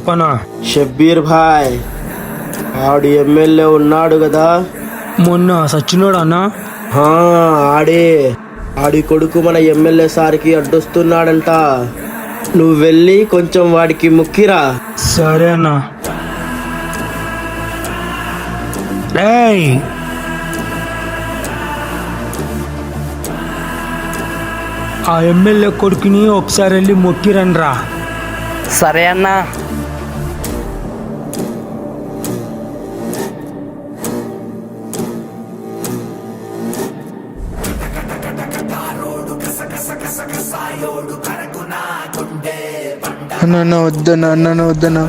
చెప్పనా? షబ్బీర్ భాయ్, ఆడు ఎమ్మెల్యే ఉన్నాడు కదా, మొన్న సచ్చినోడు అన్నా. హా, ఆడే. ఆడి కొడుకు మన ఎమ్మెల్యే సార్కి అడ్డొస్తున్నాడంట. నువ్వు వెళ్ళి కొంచెం వాడికి ముక్కిరా. సరే అన్నా. ఏయ్, ఆ ఎమ్మెల్యే కొడుకుని ఒకసారి వెళ్ళి మొక్కిరండ్రా. సరే అన్నా. అన్న వద్దన్నా, అన్న వద్దన్నా.